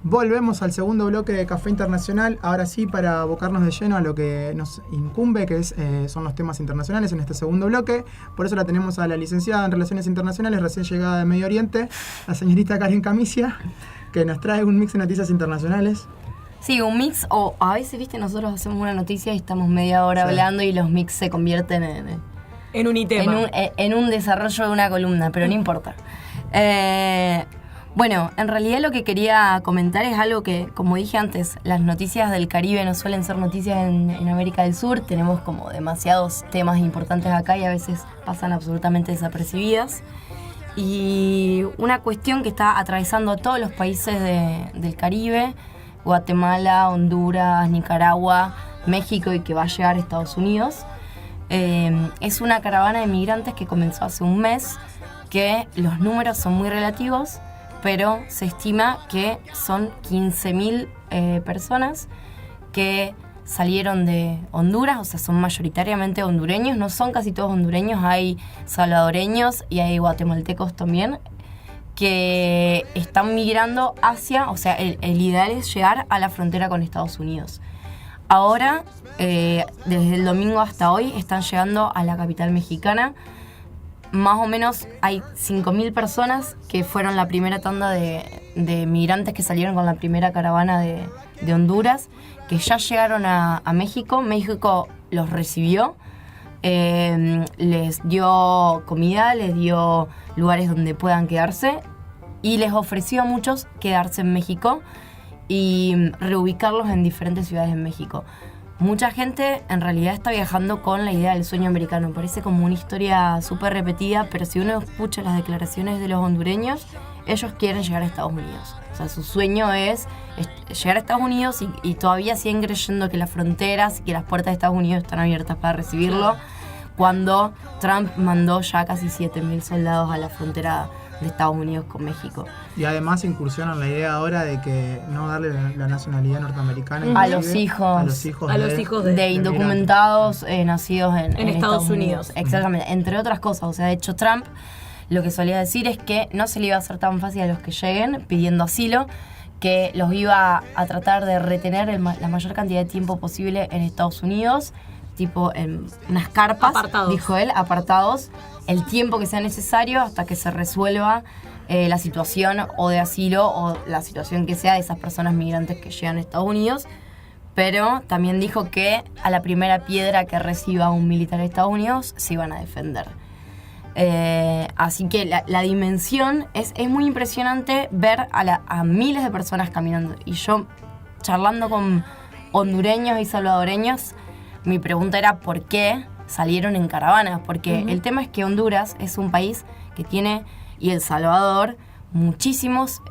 Volvemos al segundo bloque de Café Internacional, ahora sí para abocarnos de lleno a lo que nos incumbe, que son los temas internacionales en este segundo bloque. Por eso la tenemos a la licenciada en Relaciones Internacionales, recién llegada de Medio Oriente, la señorita Karen Camicia, que nos trae un mix de noticias internacionales. Sí, un mix, o a veces, viste, nosotros hacemos una noticia y estamos media hora hablando y los mix se convierten en un itema. En un desarrollo de una columna, pero no importa. Bueno, en realidad lo que quería comentar es algo que, como dije antes, las noticias del Caribe no suelen ser noticias en América del Sur. Tenemos como demasiados temas importantes acá y a veces pasan absolutamente desapercibidas. Y una cuestión que está atravesando a todos los países del Caribe, Guatemala, Honduras, Nicaragua, México y que va a llegar a Estados Unidos, es una caravana de migrantes que comenzó hace un mes, que los números son muy relativos, pero se estima que son 15.000 personas que salieron de Honduras, o sea, son mayoritariamente hondureños, no son casi todos hondureños, hay salvadoreños y hay guatemaltecos también, que están migrando hacia, o sea, el ideal es llegar a la frontera con Estados Unidos. Ahora, desde el domingo hasta hoy, están llegando a la capital mexicana. Más o menos hay 5.000 personas que fueron la primera tanda de migrantes que salieron con la primera caravana de Honduras, que ya llegaron a México. México los recibió, les dio comida, les dio lugares donde puedan quedarse y les ofreció a muchos quedarse en México y reubicarlos en diferentes ciudades en México. Mucha gente en realidad está viajando con la idea del sueño americano. Parece como una historia súper repetida, pero si uno escucha las declaraciones de los hondureños, ellos quieren llegar a Estados Unidos. O sea, su sueño es llegar a Estados Unidos y todavía siguen creyendo que las fronteras y que las puertas de Estados Unidos están abiertas para recibirlo, cuando Trump mandó ya casi 7.000 soldados a la frontera de Estados Unidos con México. Y además incursionan la idea ahora de que no darle la nacionalidad norteamericana a los hijos de indocumentados nacidos en Estados Unidos. Exactamente, entre otras cosas. O sea, de hecho Trump lo que solía decir es que no se le iba a hacer tan fácil a los que lleguen pidiendo asilo, que los iba a tratar de retener la mayor cantidad de tiempo posible en Estados Unidos, tipo en unas carpas, dijo él, apartados, el tiempo que sea necesario hasta que se resuelva la situación o de asilo o la situación que sea de esas personas migrantes que llegan a Estados Unidos. Pero también dijo que a la primera piedra que reciba un militar de Estados Unidos se iban a defender. Así que la dimensión es muy impresionante ver a miles de personas caminando. Y yo, charlando con hondureños y salvadoreños, mi pregunta era ¿por qué salieron en caravanas? Porque el tema es que Honduras es un país que tiene, y El Salvador, muchísimos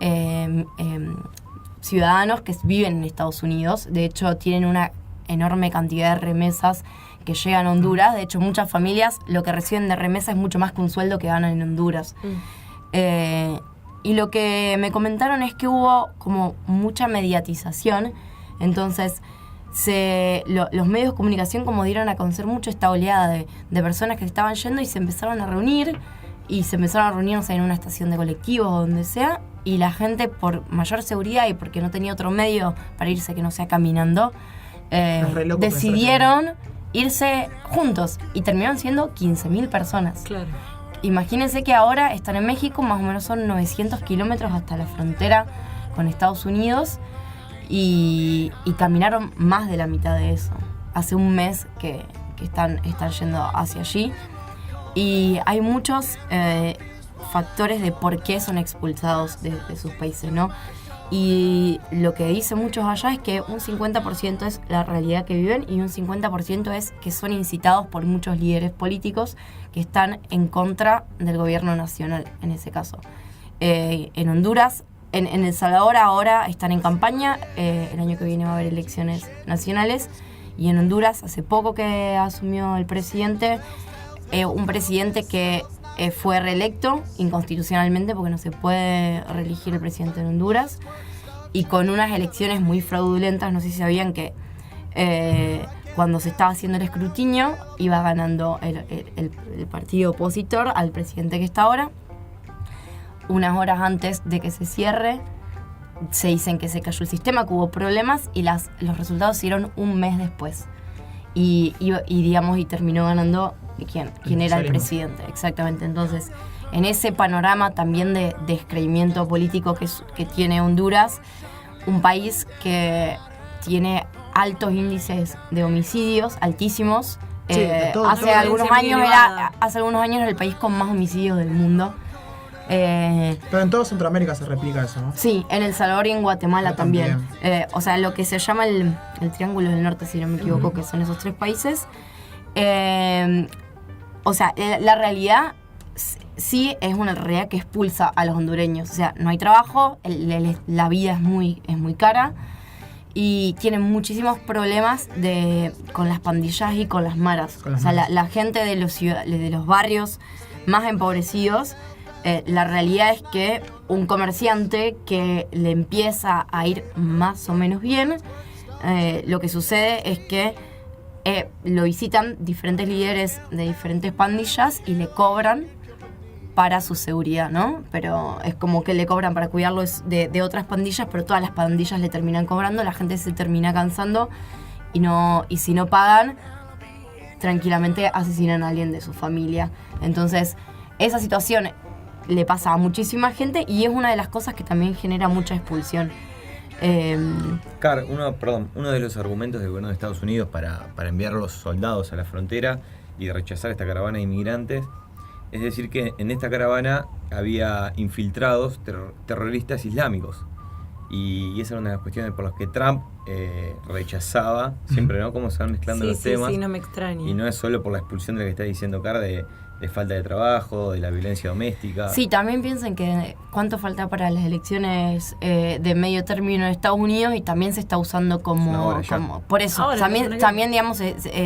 ciudadanos que viven en Estados Unidos. De hecho, tienen una enorme cantidad de remesas que llegan a Honduras. De hecho, muchas familias lo que reciben de remesa es mucho más que un sueldo que ganan en Honduras. Y lo que me comentaron es que hubo como mucha mediatización. Entonces, los medios de comunicación como dieron a conocer mucho esta oleada de personas que estaban yendo y se empezaron a reunir. Y se empezaron a reunirse en una estación de colectivos o donde sea. Y la gente, por mayor seguridad y porque no tenía otro medio para irse que no sea caminando, decidieron irse juntos y terminaron siendo 15.000 personas. Claro. Imagínense que ahora están en México, más o menos son 900 kilómetros hasta la frontera con Estados Unidos y caminaron más de la mitad de eso. Hace un mes que están yendo hacia allí y hay muchos factores de por qué son expulsados de sus países, ¿no? Y lo que dicen muchos allá es que un 50% es la realidad que viven y un 50% es que son incitados por muchos líderes políticos que están en contra del gobierno nacional, en ese caso. En Honduras, en El Salvador ahora están en campaña, el año que viene va a haber elecciones nacionales, y en Honduras hace poco que asumió el presidente, un presidente que fue reelecto inconstitucionalmente porque no se puede reelegir el presidente en Honduras, y con unas elecciones muy fraudulentas. No sé si sabían que cuando se estaba haciendo el escrutinio iba ganando el partido opositor al presidente que está ahora. Unas horas antes de que se cierre, se dicen que se cayó el sistema, que hubo problemas y los resultados se dieron un mes después. Y digamos, y terminó ganando quién era el presidente, exactamente. Entonces, en ese panorama también de descreimiento político que tiene Honduras, un país que tiene altos índices de homicidios, altísimos. Sí, hace algunos años era el país con más homicidios del mundo. Pero en toda Centroamérica se replica eso, ¿no? Sí, en El Salvador y en Guatemala también. O sea, lo que se llama el Triángulo del Norte, si no me equivoco, que son esos 3 países. O sea, la realidad sí es una realidad que expulsa a los hondureños. O sea, no hay trabajo, la vida es muy cara y tienen muchísimos problemas con las pandillas y con las maras. La gente de los barrios más empobrecidos, la realidad es que un comerciante que le empieza a ir más o menos bien, lo que sucede es que lo visitan diferentes líderes de diferentes pandillas y le cobran para su seguridad, ¿no? Pero es como que le cobran para cuidarlo de otras pandillas, pero todas las pandillas le terminan cobrando, la gente se termina cansando y si no pagan, tranquilamente asesinan a alguien de su familia. Entonces, esa situación le pasa a muchísima gente y es una de las cosas que también genera mucha expulsión. Uno de los argumentos del gobierno de Estados Unidos para enviar los soldados a la frontera y rechazar esta caravana de inmigrantes es decir que en esta caravana había infiltrados terroristas islámicos. Y esa era una de las cuestiones por las que Trump rechazaba siempre, ¿no? Cómo se van mezclando los temas. Sí, no me extraña. Y no es solo por la expulsión de lo que está diciendo Carr de falta de trabajo, de la violencia doméstica. Sí, también piensen que cuánto falta para las elecciones de medio término en Estados Unidos y también se está usando como por eso. Ahora, también digamos,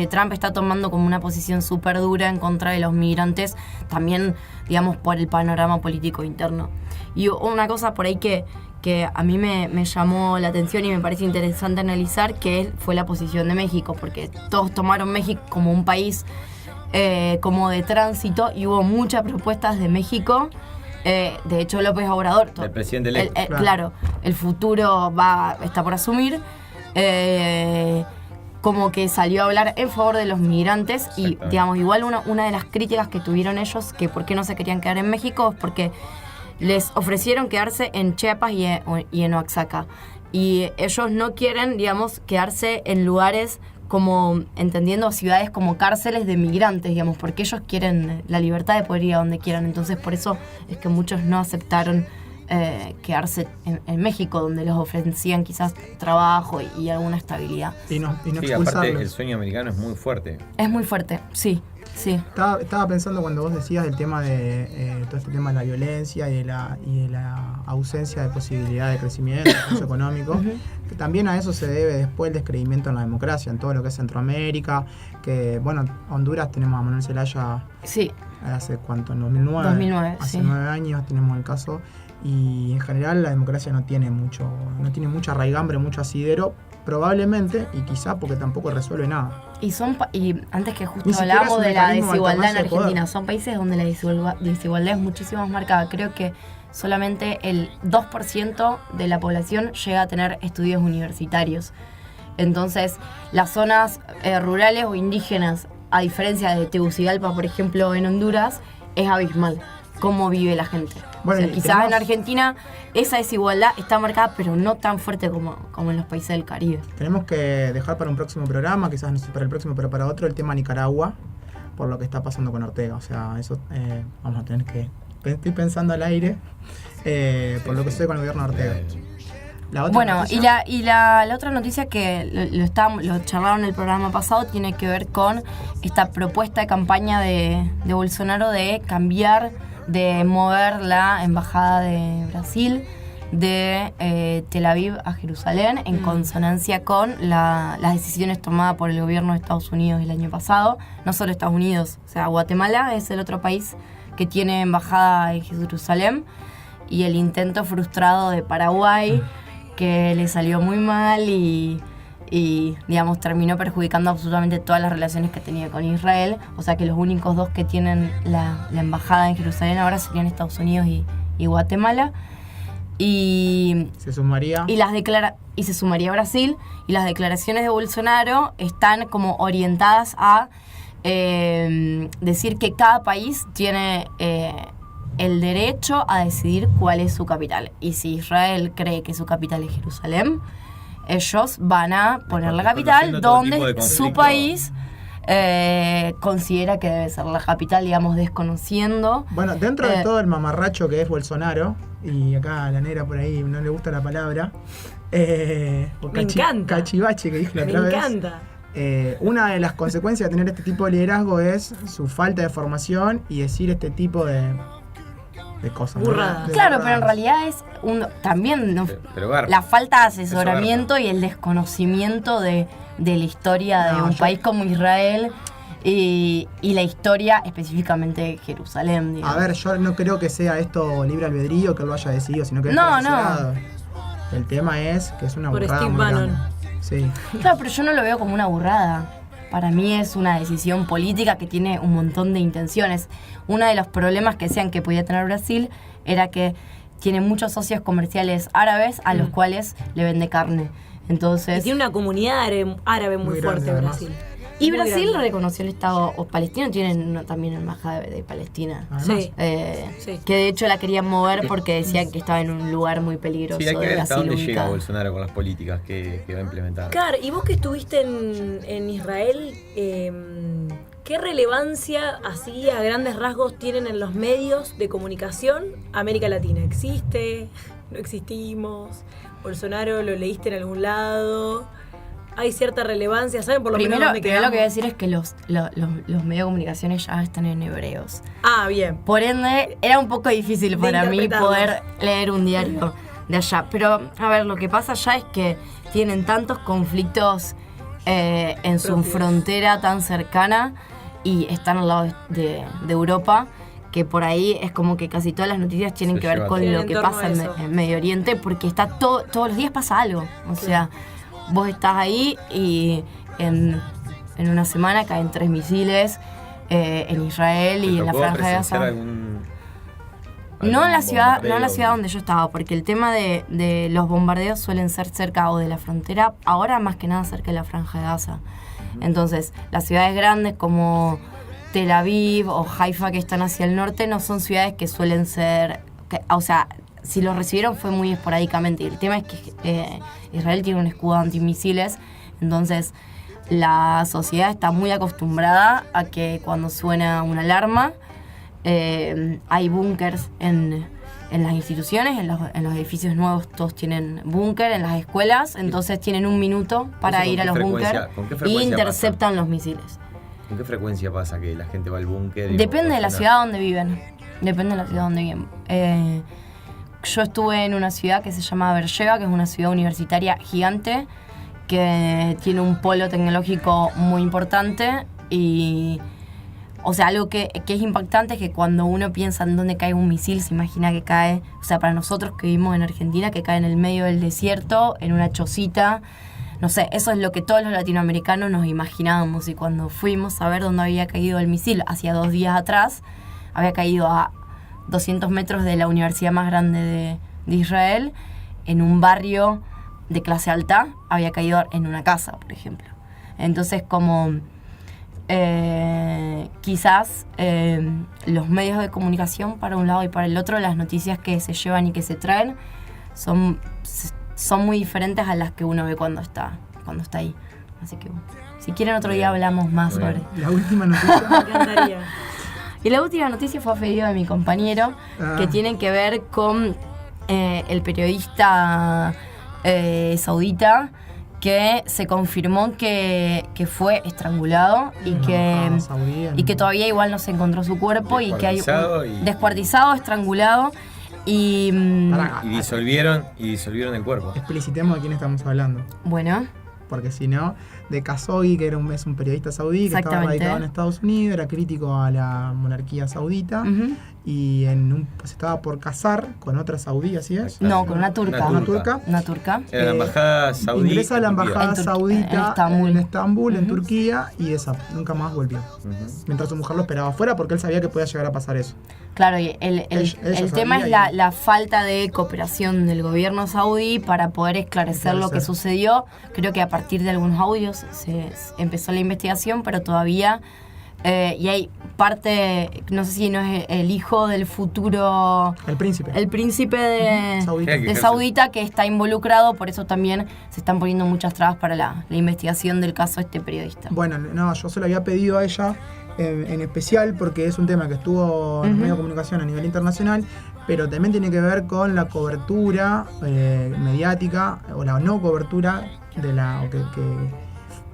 Trump está tomando como una posición súper dura en contra de los migrantes, también, digamos, por el panorama político interno. Y una cosa por ahí que a mí me llamó la atención y me parece interesante analizar, que fue la posición de México, porque todos tomaron México como un país como de tránsito y hubo muchas propuestas de México. De hecho, López Obrador, el presidente electo, claro, el futuro está por asumir, como que salió a hablar en favor de los migrantes y, digamos, igual una de las críticas que tuvieron ellos, que por qué no se querían quedar en México, es porque les ofrecieron quedarse en Chiapas y en Oaxaca. Y ellos no quieren, digamos, quedarse en lugares como, entendiendo ciudades como cárceles de migrantes, digamos, porque ellos quieren la libertad de poder ir a donde quieran. Entonces, por eso es que muchos no aceptaron quedarse en México, donde les ofrecían quizás trabajo y alguna estabilidad. Y no sí, expulsarlos. Aparte, el sueño americano es muy fuerte. Es muy fuerte, sí. Estaba pensando cuando vos decías del tema de todo este tema de la violencia y de la ausencia de posibilidad de crecimiento económico, que también a eso se debe después el descreimiento en la democracia, en todo lo que es Centroamérica, que bueno, Honduras tenemos a Manuel Zelaya hace cuánto, en 2009, hace 9 años tenemos el caso, y en general la democracia no tiene mucha raigambre, mucho asidero, probablemente, y quizá porque tampoco resuelve nada. Y antes que justo hablábamos de la desigualdad en Argentina, son países donde la desigualdad es muchísimo más marcada. Creo que solamente el 2% de la población llega a tener estudios universitarios. Entonces, las zonas rurales o indígenas, a diferencia de Tegucigalpa, por ejemplo, en Honduras, es abismal cómo vive la gente. Bueno, quizás en Argentina esa desigualdad está marcada, pero no tan fuerte como en los países del Caribe. Tenemos que dejar para un próximo programa, quizás no sé para el próximo, pero para otro, el tema Nicaragua, por lo que está pasando con Ortega. O sea, eso vamos a tener que... Estoy pensando al aire por lo que sucede con el gobierno de Ortega. Y la otra noticia que lo charlaron en el programa pasado tiene que ver con esta propuesta de campaña de Bolsonaro de cambiar, de mover la embajada de Brasil de Tel Aviv a Jerusalén en consonancia con las decisiones tomadas por el gobierno de Estados Unidos el año pasado. No solo Estados Unidos, o sea, Guatemala es el otro país que tiene embajada en Jerusalén, y el intento frustrado de Paraguay que le salió muy mal y digamos digamos perjudicando absolutamente todas las relaciones que tenía con Israel. O sea que los únicos dos que tienen la embajada en Jerusalén ahora serían Estados Unidos y Guatemala. Y Se sumaría. y se sumaría a Brasil, y las declaraciones de Bolsonaro están como orientadas a decir que cada país tiene el derecho a decidir cuál es su capital. Y si Israel cree que su capital es Jerusalén, ellos van a poner la capital donde su país considera que debe ser la capital, digamos, desconociendo. Bueno, dentro de todo el mamarracho que es Bolsonaro, y acá a la negra por ahí no le gusta la palabra, o Me encanta. cachivache que dijo la Me otra vez. encanta. Una de las consecuencias de tener este tipo de liderazgo es su falta de formación y decir este tipo de cosas. ¿no? Burradas. Claro, burradas. pero en realidad es también Pero garpa. la falta de Eso asesoramiento y el desconocimiento de la historia de No, un yo- país como Israel y la historia específicamente de Jerusalén, digamos. A ver, yo no creo que sea esto libre albedrío, que él lo haya decidido, sino que es No, asesorado. El tema es que es una Por burrada Steve muy Bannon. grande. Sí. Claro, pero yo no lo veo como una burrada. Para mí es una decisión política que tiene un montón de intenciones. Uno de los problemas que decían que podía tener Brasil era que tiene muchos socios comerciales árabes a los cuales le vende carne. Y Entonces, tiene una comunidad árabe muy Muy fuerte, grande, además. Brasil. y Muy Brasil grande. reconoció el Estado palestino, tienen también embajada de Palestina. Además, Sí. Eh, Sí. Que de hecho la querían mover porque decían que estaba en un lugar muy peligroso Sí, hay que de ver hasta Brasil. dónde llega ubicado. Bolsonaro con las políticas que va a implementar. Car, y vos que estuviste en Israel, ¿qué relevancia así a grandes rasgos tienen en los medios de comunicación América Latina? ¿Existe? ¿No existimos? ¿Bolsonaro lo leíste en algún lado? ¿Hay cierta relevancia? ¿Saben por lo menos Primero, dónde primero lo que voy a quedamos? decir es que los medios de comunicación ya están en hebreos. Ah, bien. Por ende, era un poco difícil De para mí interpretarlos. poder leer un diario de allá. Pero, a ver, lo que pasa allá es que tienen tantos conflictos en su Propios. frontera tan cercana y están al lado de Europa, que por ahí es como que casi todas las noticias tienen Se que ver lleva con todo. lo En que torno pasa a en, eso. en Medio Oriente, porque está todos los días pasa algo. O sea, vos estás ahí y en una semana caen 3 misiles en Israel y en la Franja de Gaza. No en la ciudad, donde yo estaba, porque el tema de los bombardeos suelen ser cerca o de la frontera, ahora más que nada cerca de la Franja de Gaza. Entonces, las ciudades grandes como Tel Aviv o Haifa, que están hacia el norte, no son ciudades que suelen ser, o sea, si lo recibieron fue muy esporádicamente. Y el tema es que Israel tiene un escudo antimisiles, entonces la sociedad está muy acostumbrada a que cuando suena una alarma, hay búnkers en las instituciones, en los edificios nuevos todos tienen búnker, en las escuelas, entonces tienen un minuto para ¿Eso ir a con los qué búnker frecuencia- con qué y frecuencia interceptan los misiles. ¿Con qué frecuencia pasa que la gente va al búnker? y Depende no de la pasa ciudad donde viven. Depende de la ciudad donde viven. Yo estuve en una ciudad que se llama Beersheba, que es una ciudad universitaria gigante, que tiene un polo tecnológico muy importante y... O sea, algo que es impactante es que cuando uno piensa en dónde cae un misil, se imagina que cae, o sea, para nosotros que vivimos en Argentina, que cae en el medio del desierto, en una chocita. No sé, eso es lo que todos los latinoamericanos nos imaginábamos. Y cuando fuimos a ver dónde había caído el misil, hacía 2 días atrás, había caído a 200 metros de la universidad más grande de Israel, en un barrio de clase alta, había caído en una casa, por ejemplo. Entonces, como... quizás los medios de comunicación para un lado y para el otro, las noticias que se llevan y que se traen son muy diferentes a las que uno ve cuando está ahí. Así que si quieren otro día hablamos más Muy sobre. bien. La última noticia. Me encantaría. Y la última noticia fue a pedido de mi compañero, que tiene que ver con el periodista saudita, que se confirmó que fue estrangulado y que todavía igual no se encontró su cuerpo y que hay descuartizado, estrangulado y Pará, Y disolvieron el cuerpo. explicitemos de quién estamos hablando. bueno, Porque si no, de Khashoggi, que es un periodista saudí que estaba Exactamente. radicado en Estados Unidos, era crítico a la monarquía saudita. Ujú. Y se estaba por casar con otra saudí, ¿así es? No, con una turca. Una turca. Una turca. Era la embajada saudí. Ingresa a la en Turquía. embajada En saudita Estambul. en Estambul, en Ujú. Turquía, y nunca más volvió. Ujú. Mientras su mujer lo esperaba afuera porque él sabía que podía llegar a pasar eso. Claro, y el Ella tema sabía es y- la falta de cooperación del gobierno saudí para poder esclarecer lo que Esclarecer. sucedió. Creo que a partir de algunos audios se empezó la investigación, pero todavía... y hay parte, no sé si no es el hijo del futuro... El príncipe. El príncipe Saudita. de Saudita que está involucrado, por eso también se están poniendo muchas trabas para la investigación del caso de este periodista. Bueno, no, yo se lo había pedido a ella en especial porque es un tema que estuvo en Ujú. medio de comunicación a nivel internacional, pero también tiene que ver con la cobertura mediática o la no cobertura de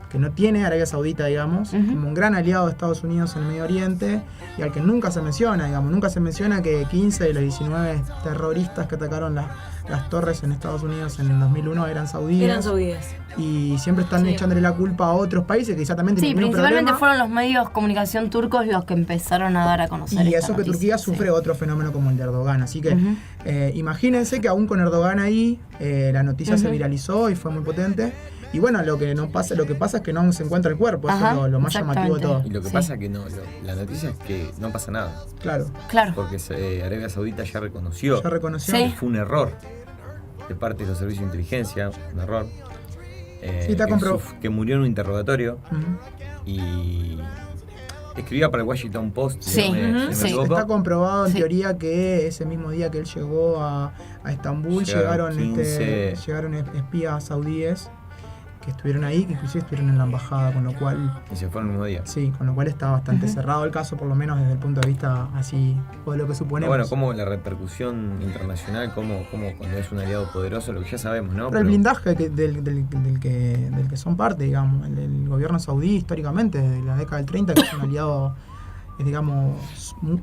que no tiene Arabia Saudita, digamos, Ujú. como un gran aliado de Estados Unidos en el Medio Oriente y al que nunca se menciona, digamos, nunca se menciona que 15 de los 19 terroristas que atacaron las torres en Estados Unidos en el 2001 eran saudíes. Eran saudíes. Y siempre están Sí. echándole la culpa a otros países que quizá también Sí, tienen el mismo principalmente problema. fueron los medios de comunicación turcos los que empezaron a dar a conocer Y esta eso que noticia, Turquía sí. sufre otro fenómeno como el de Erdogan. Así que Ujú. imagínense que aún con Erdogan ahí, la noticia se Ujú. viralizó y fue muy potente. Y bueno, lo que pasa es que no se encuentra el cuerpo, eso Ajá, es lo más llamativo de todo. exactamente. Y lo que Sí. pasa es que no, la noticia es que no pasa nada. Claro, Claro. Porque Arabia Saudita ya reconoció ya reconoció. Sí. que fue un error de parte de los servicios de inteligencia, un error. Sí, está comprobado. Que murió en un interrogatorio Ujú. y escribía para el Washington Post. Sí, si no me ujú, sí. equivoco. Está comprobado en Sí. teoría que ese mismo día que él llegó a Estambul Llegaron llegaron espías saudíes que estuvieron ahí, que inclusive estuvieron en la embajada, con lo cual Y se fue el mismo día. sí, con lo cual está bastante Ujú. cerrado el caso, por lo menos desde el punto de vista así, o de lo que suponemos. Bueno, como la repercusión internacional, como cuando es un aliado poderoso, lo que ya sabemos, ¿no? Pero el blindaje del que son parte, digamos, el gobierno saudí históricamente, desde la década del 30, que es un aliado, digamos,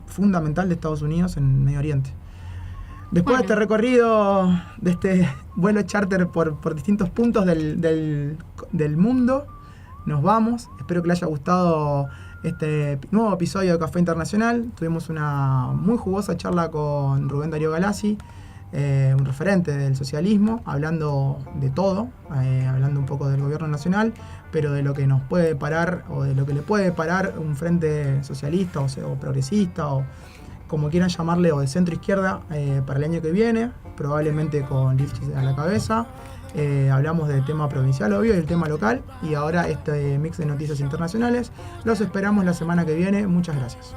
fundamental de Estados Unidos en Medio Oriente. Después de este recorrido, de este vuelo charter por distintos puntos del mundo, nos vamos. Espero que les haya gustado este nuevo episodio de Café Internacional. Tuvimos una muy jugosa charla con Rubén Darío Galassi, un referente del socialismo, hablando de todo, hablando un poco del gobierno nacional, pero de lo que nos puede parar o de lo que le puede parar un frente socialista o progresista o como quieran llamarle, o de centro izquierda para el año que viene, probablemente con Lifchitz a la cabeza. Hablamos del tema provincial, obvio, y del tema local, y ahora este mix de noticias internacionales. Los esperamos la semana que viene. Muchas gracias.